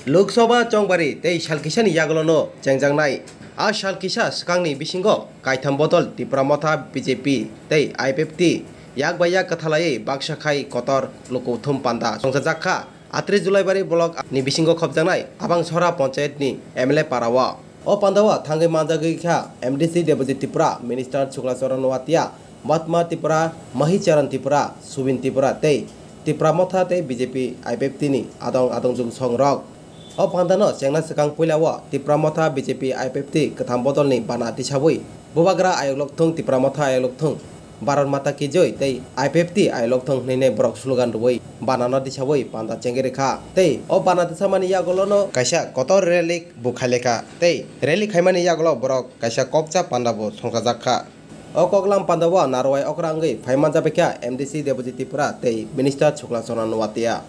Loksoba Chongbari tei Shalkisani Yagolono Chengjangnai a Shalkisa Skangni Bisingo Kaitam Botol Tipramotha BJP tei IPFT Yagbaya Kathalai Baksakhai Kotor Lokothum Panda Songsajakha 3 Julai bari blok ni bisingo khobjanai abang sora panchayat ni MLA Parawa o pandawa thangai manjagui kha MDC Deputy Tripura Minister Chuklacharan Watia Matma Tripura Mahicharan Tripura Subin Tripura tei Tipramotha tei BJP IPFT ni adong jung songrok o pandano sengna sekang puilawa Tipramotha BJP IPFT katham bodol ni bana tisabui bubagra ayoglok thung Tipramotha ayoglok thung Baron Mata ki joy tei IPFT ayoglok thung nene brok slogan roi banana disabui panda cengere kha tei o bana tisamani yagolono kaisa kotor relik bukhaleka tei relik khaimani yagolo brok kaisa kopcha pandabo songsajakha o koklam pandawa narwai okrangei phaiman japekha MDC Deputy Tripura tei Minister Chuklacharan Watia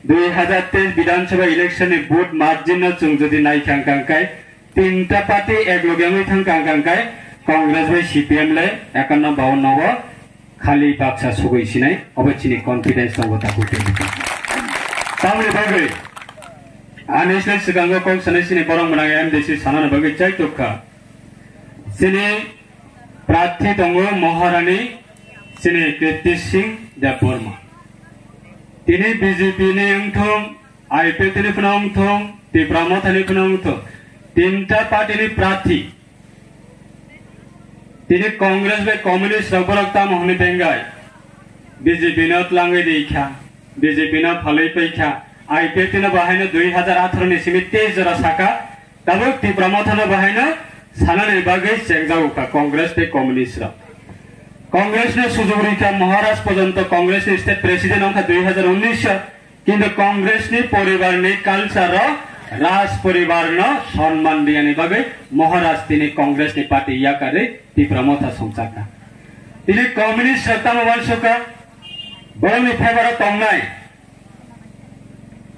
2023 বিধানসভা ইলেকশনে vote margin जों যদি নাই থাঙ্কাঙ্কাই তিনটা party একলগে থাঙ্কাঙ্কাই Congress by CPM লাই 51-52 খালি Baksa সুগইছিনাই অবচিনি confidence দংগতা করতে তামলে বাগে আনেসলে সিগাঙ্গ কং সনেসিনি বরং মনাং এমডিসি সানানা বাগে চাইতোখা সিনি প্রার্থী দङ মহারানী সিনি কীর্তি সিং দেববর্মা তিনি BJP ni ungthong IPFT ni phuna ungthong Tipramotha ni phuna ungthong tinta party ni prathi তিনি Congress bai communist rokta mohni bengai BJP na tlangai deikha BJP na phalai paikha IPFT na bahaina 2018 ni simite jara saka tabo Tipramotha na bahaina sanane bagai sengjauka Congress bai communist ra Congress ने সুযোগরিকা মহারাজ পর্যন্ত Congress state president অংখা 2019 কিন্তু কংগ্রেস নি পরিবার নি culture রাজ পরিবার ন সম্মান দিয়ানি ভাবে মহারাজ তিনি কংগ্রেস নি পার্টি ইয়াকারে Tipramotha সংসাকা তিনি কমিউনিস্ট সত্তাম বংশকা বরং ফেভার তংনাই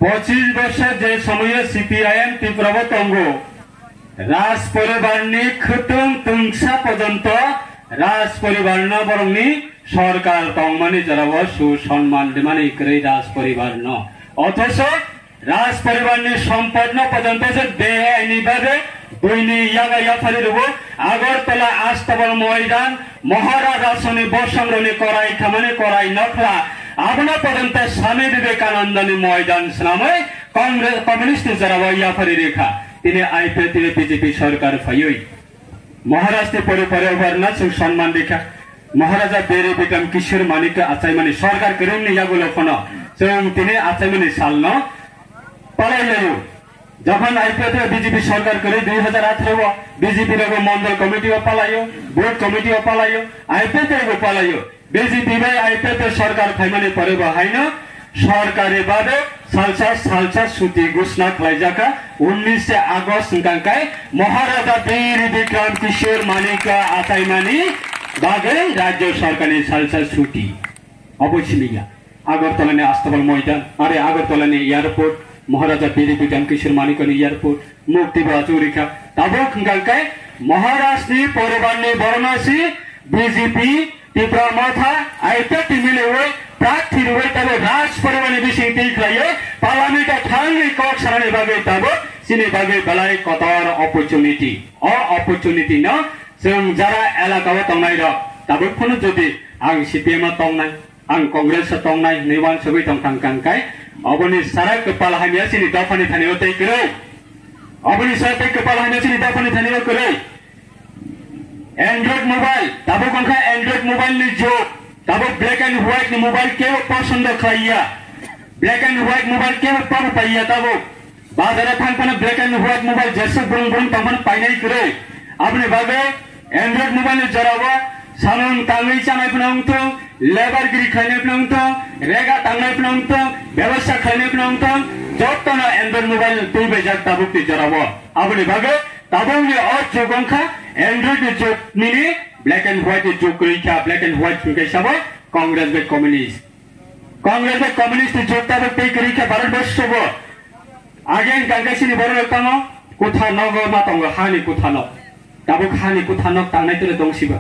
25 বছর যে সময়ে সিপিআইএম Tipramotha তঙ্গ রাজ পরিবার নি খতং তুংসা পর্যন্ত রাজ পরিবার ন বরং নি সরকার তংমানি জরাব সুসম্মান দিমানি করে রাজ পরিবার ন অথচ রাজ পরিবার নি সম্পদ ন পর্যন্ত যে বেআইনি ভাবে বইনি ইয়াগা ইয়াফালি রব আগরতলা আস্তাবল ময়দান মহারাজ আসনে বর্ষংরনি করাই খামানে করাই নখলা আপনা পর্যন্ত স্বামী বিবেকানন্দনি ময়দান নামে কংগ্রেস কমিউনিস্ট জরাব ইয়াফালি রেখা তিনি IPFT বিজেপি সরকার ফাইই মহারাষ্ট্রে পরে না সম্মান দেখা মহারাজা বেরে বিক্রম কিশোর মানিক আচাইমানি সরকার করেননি ইয়াগুলো ফোন তিনি আচাইমানি সালন পালাইলেও যখন IPFT বিজেপি সরকার করে 2018 বিজেপি র মন্ডল কমিটিও পালাইও বোর্ড কমিটিও পালাইও IPFT র পালাইও বিজেপি বাই IPFT সরকার ফাইমানি পরে হাইনো সরকারি বাদে সালসা সুতি ঘোষণা খাইজাকা 19 আগস্ট কাঙ্কাই মহারাজা বীর বিক্রম কিশোর মানিক আতাইমানি বাগে রাজ্য সরকারের সালসা ছুটি অবশ্যই আগরতলানে আস্তাবল ময়দান আরে আগরতলানে এয়ারপোর্ট মহারাজা বীর বিক্রম কিশোর মানিক এয়ারপোর্ট মুক্তি বাচুরিকা তাবো কাঙ্কাই মহারাষ্ট্র পরিবারনি বরণাসী বিজেপি Tipramotha IPFT মিলে ওই প্রার্থী রয়ে তবে রাজ পরিবারের বিষয় দেখলাইয়ে পার্লামেন্টে থাঙ্গি কক সারানি ভাবে তবে সিনি ভাবে বেলায় কতর অপরচুনিটি না जों যারা এলাকাও তংনাই র তবে কোনো যদি আং সিপিএম তংনাই আং কংগ্রেস তংনাই নিবান সবই তংথাং কাঙ্কাই অবনি সারা কপাল হামিয়া সিনি দফানি থানিও তাই করে অবনি সারা কপাল হামিয়া সিনি দফানি থানিও করে एंड्रॉइड मोबाइल तब कौन एंड्रॉइड मोबाइल ने जो तब ब्लैक एंड व्हाइट मोबाइल के पसंद खाइया ब्लैक एंड व्हाइट मोबाइल के पर पाइया तब बाजार थांगपन ब्लैक एंड व्हाइट मोबाइल जैसे बुरंग तमन पाइनाय करे आपने बागे एंड्रॉइड मोबाइल जरावा सानन तांगै चानाय फनांगत लेबारगिरि खायनाय फनांगत रेगा तांगनाय फनांगत व्यवस्था खायनाय फनांगत जत्तना एंड्रॉइड मोबाइल तुइ बेजाक तब ति जरावा आपने बागे तबने और जोगंखा एंड्रॉइड ने जो मिनी ब्लैक एंड व्हाइट जो करिखा ब्लैक एंड व्हाइट के सब कांग्रेस में कम्युनिस्ट जो तब पे करिखा भारतवर्ष सब आगे कांग्रेसनि बरन तंग कुथा नगो मा तंग हानि कुथा न तब हानि कुथा न तांनाय तले दंसिबा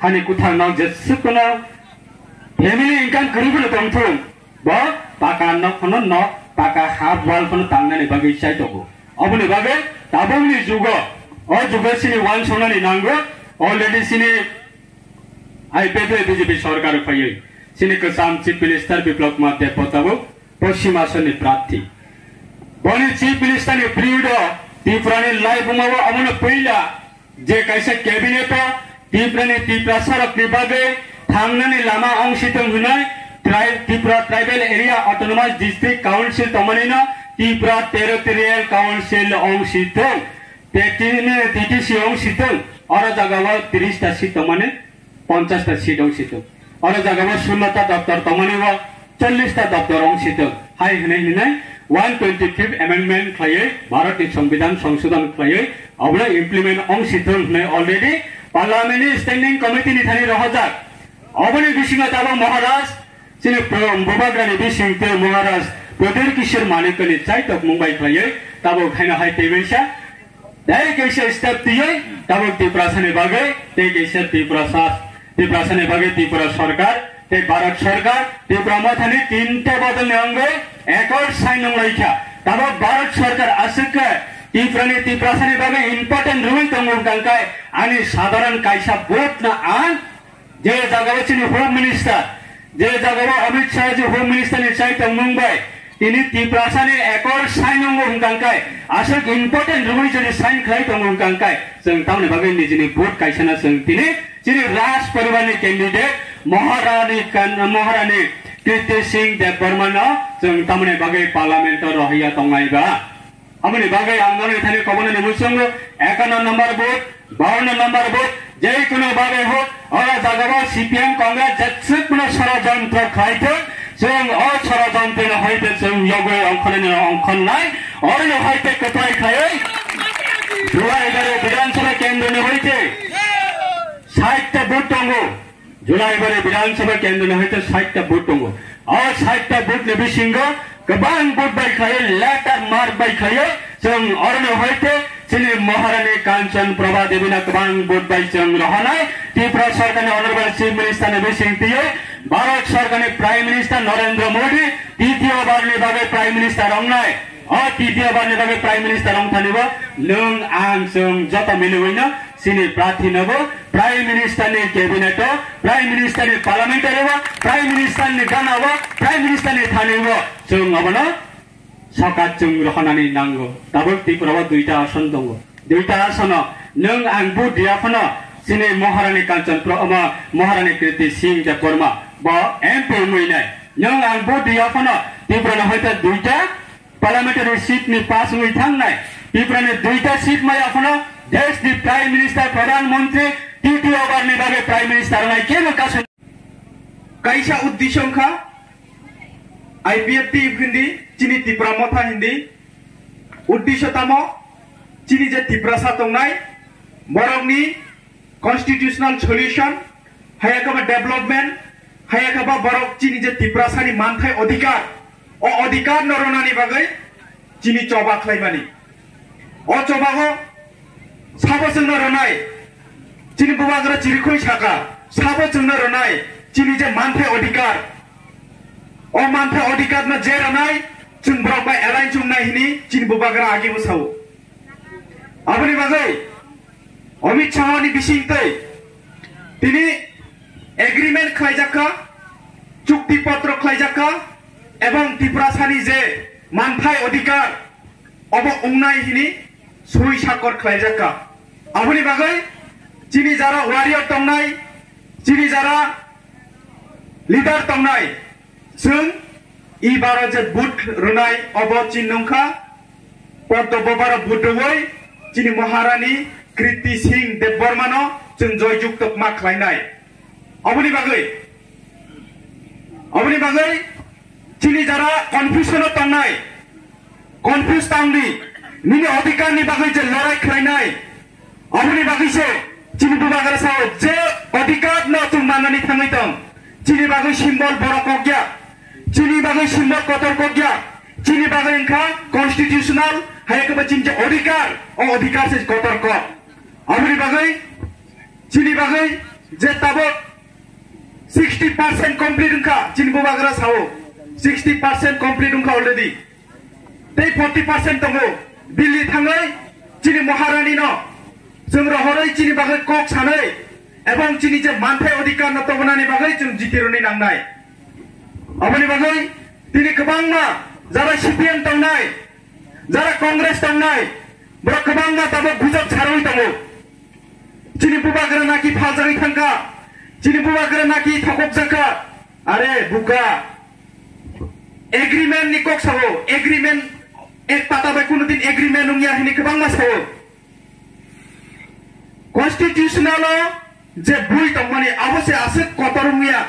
हानि कुथा न जेसुकना फैमिली इनकाम करिबो दंथों बा पाका न खन न paka half wall pun tangan ni bagi saya tu. Apa ni bagi? Tabung ni juga. Oh juga sini one sona ni nanggo. Already sini IPP BJP सरकार पाइए. Sini kesam Chief Minister Biplab Kumar Debnath tahu Paschim Asan ni प्रार्थी. Bani Chief Minister ni periode Tiprani live mawa amuna पहिला जे कैसे cabinet Tiprani Tipra sarak dibagi थांगनानै लामा अंशितों हुनाय Tripura Tribal Area Autonomous District Council तमनिना Tripura Territorial Council अंशितों TTC अंशितों और जगह 30 टा सीट तमने 50 टा सीट अंशितों और जगह 16 टा दफ्तर तमने व 40 टा दफ्तर अंशितों हाय हने 125th Amendment खाये भारतीय संविधान संशोधन खाये अब इम्प्लीमेंट अंशितों ने ऑलरेडी पार्लियामेंट्री स्टैंडिंग कमिटी नि थानी रहजाक अबनि बिसिङा ताबा महाराज सिने बुबाग्रानि बिसिङते महाराज प्रदेर किशोर मानिकनि चाइटक मुंबई खाये ताबो खाइना हाय तेबेसा डाइरेक्ट कैसे स्टेप दिए ताबो त्रिपुरासानि बागे ते कैसे त्रिपुरासानि बागे त्रिपुरा सरकार ते भारत सरकार त्रिपुरा माथानि तीनटे बदलने अंगे एकॉर्ड साइन नंलाइखा ताबो भारत सरकार आसके त्रिपुरासानि बागे इम्पोर्टेंट रुल तंगुं कांकाय आणि साधारण कायसा वोट ना आन जे जागावचिनि होम मिनिस्टर जे जागाव अमित शाह जी होम मिनिस्टर नि चाइट मुंबई तिनी त्रिपुरासानि एकॉर्ड साइन नंगुं कांकाय आसक इम्पोर्टेंट रुल जनि साइन खाइ तंगुं कांकाय जों तामने बागे निजिनि वोट कायसाना जों तिनी जिनि राज परिवारनि कैंडिडेट महारानी कीर्ति सिंह देबबर्मा जों तामने बागे पार्लियामेंट रहिया तंगाइबा amani bagai angane thani kobone ni musungo 51 number vote 52 number vote jai kuno bagai ho ora jagaba CPM Congress jatsuk puno ষড়যন্ত্র খাইতে जों o ষড়যন্ত্র na hoite जों yogo onkhon nai orne hoite kotai khai July 11 বিধানসভা কেন্দ্র ni hoite 60 ta vote tongo July 11 বিধানসভা কেন্দ্র ni hoite 60 ta vote tongo o 60 ta vote le bisingo Kebang bud baik kaya, letter mark baik kaya, jeng orang hoite, sini Maharani Kanchan Prabha Devi na kebang bud baik jeng rohanai, Tripura Sarkar ni Honorable Chief Minister ne bising tiye, Bharat Sarkar ni Prime Minister Narendra Modi, titiyo bar ni bagai Prime Minister ongnai, titiyo bar ni bagai Prime Minister ong thanibo, lung ang jeng jota miluina, sini prathi nabo, Prime Minister ni cabinet, Prime Minister ni parliamentary wa, Prime Minister ni dana wa, Prime Minister ni thani wa, जों अबना सकात जों रखनानै नांगौ दाबो त्रिपुरायाव दुईटा आसन दङ दुईटा आसन नों आं बुट दियाफनो सिने महारानी कांचन महारानी कीर्ति सिंह देबबर्मा बा एमपी मुइनाय नों आं बुट दियाफनो त्रिपुरानो हयतो दुईटा पार्लियामेंटारि सीट नि पास मुइ थांनाय त्रिपुरानि दुईटा सीट मै आफनो देश नि प्राइम मिनिस्टर प्रधानमन्त्री तृतीय बारनि बारे प्राइम मिनिस्टर नाय केनो Kasan कायसा उद्देश्यखा IPFT hindi chini Tripura motha hindi uddesho tamo chini je Tripura satongnai borokni constitutional solution hayakaba development hayakaba borok chini je Tripura sani manthai adhikar o adhikar noronani bagai chini choba khlaimani o choba go sabo jeng noronai chini bubagra chirikhoi saka sabo jeng noronai chini je manthai adhikar O mantra odikar na jera nai chung brok bai align chung nai hini chin bubagra agi busau abani bagai Amit Shah ni bisingte tini agreement khlaijaka chukti patro khlaijaka ebong Tripura sani je manthai odikar obo ungnai hini sui sakor khlaijaka abani bagai chini jara warrior tongnai chini jara leader tongnai जों इबारा जे बुट रुनाय अबो चिन्नंखा पद्म बाबार बुटवै चिनि महारानी कीर्ति सिंह देबबर्मानो जों जयजुक्त मा खालायनाय अबनि बागै चिनि Zara confusion तंनाय confuse तांनि निनि अधिकारनि बागै जे लड़ाई खालायनाय अबनि बागैसे चिनि बुबागरा साव जे अधिकार न जों माननानै थाङै दं चिनि बागै सिम्बल बरकग्या चीनी बागै सिम्बल कतरकग्या चीनी बागै इनका कॉन्स्टिट्यूशनल है के बचिन अधिकार और अधिकार से कतरक अबनि बागै चीनी बागै जे ताबो 60% कंप्लीट इनका चीन बुबागरा सावो 60% कंप्लीट इनका already tei 40% tongo Delhi thangai chini Maharani no जों रहरै chini bagai kok sanai ebong chini je manthai adhikar no tobonani bagai जों jitironi nangnai aboni bagai tini kebangma jara CPM tongnai jara Congress tongnai bro kebangma tabo bujak charoi tongo chini bubagra naki phajari thangka chini bubagra naki thokok jaka are buka agreement ni kok sawo agreement ek pata bai kuno din agreement ungya hini kebangma sawo constitutional je bui tongmani abose ase kotorungya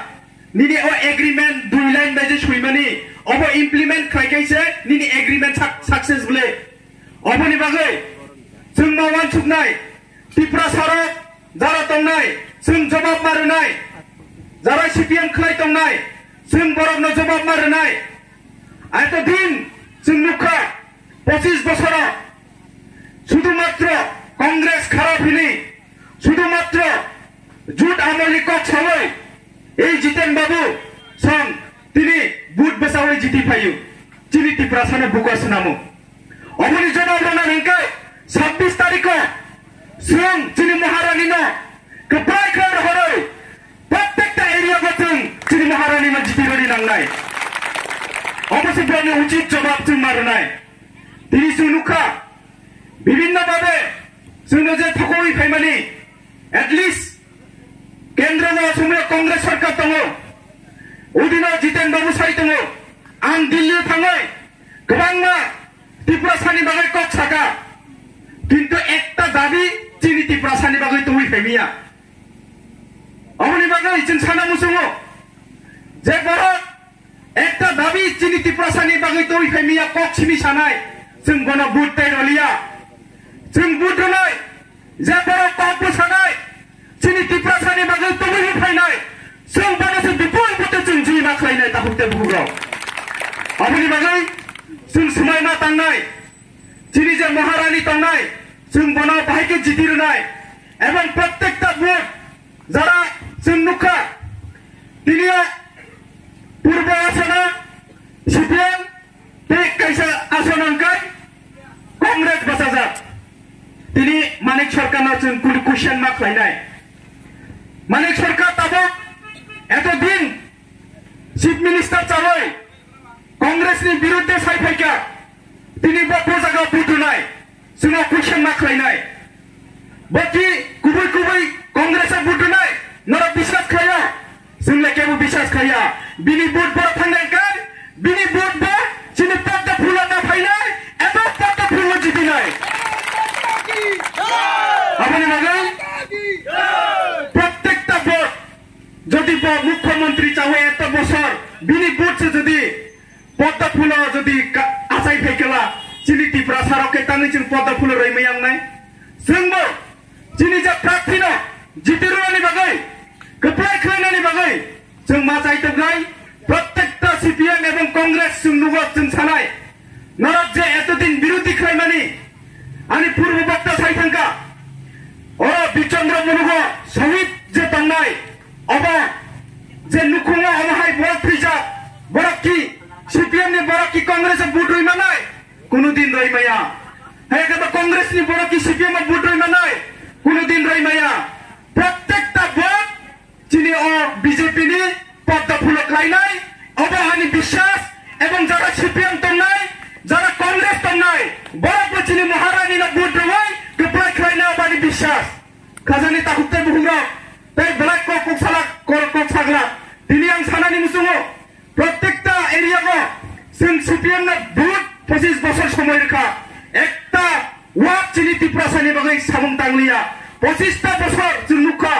nini o agreement dui line baje suimani obo implement khaikaise nini agreement success bole oboni bagai जों मावान सुकनाय टिप्रा सारो Zara तंनाय जों जवाब मारनाय Zara CPM खलाय तंनाय जों बरफनो जवाब मारनाय आयत दिन जों नुखा 25 বছর শুধুমাত্র কংগ্রেস খারাপ হইনি শুধুমাত্র জুট আমলি কক ছয় এই জিতেন বাবু সং তিনি বুট বেসাওই জিতি ফাইউ চিনি টিপ্রা সানে বুকস নামু অবনি জবাব রানা নিংকাই 26 তারিখ जों chini Maharani no kepai kran horoi প্রত্যেকটা area গতং chini Maharani no jitironi nangnai অবশ্যই বনে উচিত জবাব जों মারনাই তিনি সুনুখা বিভিন্ন ভাবে जोंनो যে থকই ফাইমানি at least কেন্দ্র ও অসমীয়া কংগ্রেস সরকার দङ উদিনো জিতেন বাবু সাই দङ आं दिल्ली थाङै गोबांना ত্রিপুরা সানি বাगै কক साका কিন্তু একটা দাবি chini ত্রিপুরা সানি বাगै তুই ফেমিয়া অমনি বাगै जों সানা মুসुङो যে বড় একটা দাবি chini ত্রিপুরা সানি বাगै তুই ফেমিয়া কক সিমি সানাय जों গনা বুট তাই রলিয়া जों बुट होनाय जे बড় কক সানাय chini ত্রিপুরা সানি বাगै তুই ফাইनाय जों बानासो बिपुल बुटे जों जिमा खायनाय ताहुते बुग्राव अमनि बागै जों समायना तांनाय chini je Maharani तंनाय जों बना बाहायके जितिरनाय एवं प्रत्येकटा बुट जरा जों नुखा तिनिया पूर्व आसना CPM ते कैसा आसन अंकाय कांग्रेस बसाजा तिनी मानिक सरकार ना जों कुल क्वेश्चन मार्क लायनाय मानिक सरकार ताबो एतो दिन चीफ मिनिस्टर चावै कांग्रेस नि बिरुद्धे सायफायका तिनी बपो जागा बुटुनाय जोंना क्वेश्चन मार्क लायनाय बाकी गुबै गुबै कांग्रेसा बुटुनाय नरा बिश्वास खाया जोंना केबो बिश्वास खाया बिनि बुट बर थांनायखाय बिनि बुट बा चिनि पद्दा फुलाना फायनाय एबा पद्दा फुल जितिनाय আপনি বাগাই প্রত্যেকটা বুট যদি মুখ্যমন্ত্রী চাওয়ে এত বছর বিনি বুট যদি পদ্মা ফুল যদি আসাই ফেকেলা চিনি ত্রিপুরা সারকে তাঙ্গি চিন পদ্মা ফুল রইমায়াং নাই जोंबो চিনি যে প্রার্থী ন জিতিরুনি বাগै কপ্লাই খাইনানি বাগै जों मा চাইতगाय প্রত্যেকটা CPM এবং কংগ্রেস जों नुगो जों सानाय नरक जे एतदिन বিরোধী খাইমানি आनी पूर्व बक्ता साइथांका और बिचंद्र मुनुगो शहीद जे तंनाय अबा जे नुखुंगा अनहाय बल फ्रिजा बरकी CPM ने बरकी कांग्रेस बुट रई मानाय कुनु दिन रई माया हे के कांग्रेस नि बरकी CPM बुट रई मानाय कुनु दिन रई माया प्रत्येकटा बुट चिनि ओ बीजेपी नि पद्दा फुल खाइनाय अबा आनी विश्वास एवं जरा CPM तंनाय जरा कांग्रेस तंनाय बरक चिनि Maharani na बुट रई केप्लाय खाइना बानि विश्वास खाजानि ताकुते बुहुरा तै ब्लैक को कुसाला को सागला दिनि आं सानानि मुसुङो प्रत्येकटा एरिया को जों CPM ना बुट 25 বছর সময় রেখা একটা ওয়াক চিনি ত্রিপুরা সানি বাगै সামং তাंगलिया 25টা বছর जों नुखा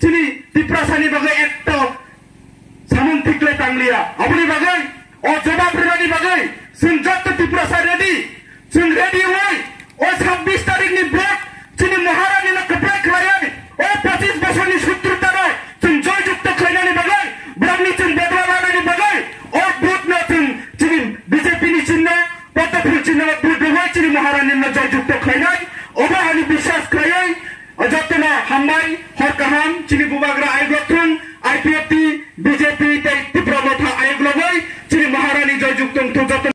চিনি ত্রিপুরা সানি বাगै একটা সামং ঠিকলে তাंगलिया আপনি বাगै ও জবাব রেডি বাगै जों যত ত্রিপুরা সাই রেডি जों रेडी হই ও 26 তারিখনি বুট চিনি Maharani না কপ্লাই খায়াই ও 25 বছরনি শত্রুতার जों জয়যুক্ত খাইনানি বাगै ব্রাহ্মণি जों বদলানানি বাगै ও বুট না जों চিনি বিজেপি নি চিহ্ন পদ্মফুল চিহ্ন বুট হই চিনি Maharani না জয়যুক্ত খাইনাই ওবা হানি বিশ্বাস খায়াই যতনা হামবাই হরকাহাম চিনি বুবাগ্রা আইগ্লথুং IPFT বিজেপি তে ত্রিপুরা মথা আইগ্লবই চিনি Maharani জয়যুক্ত যত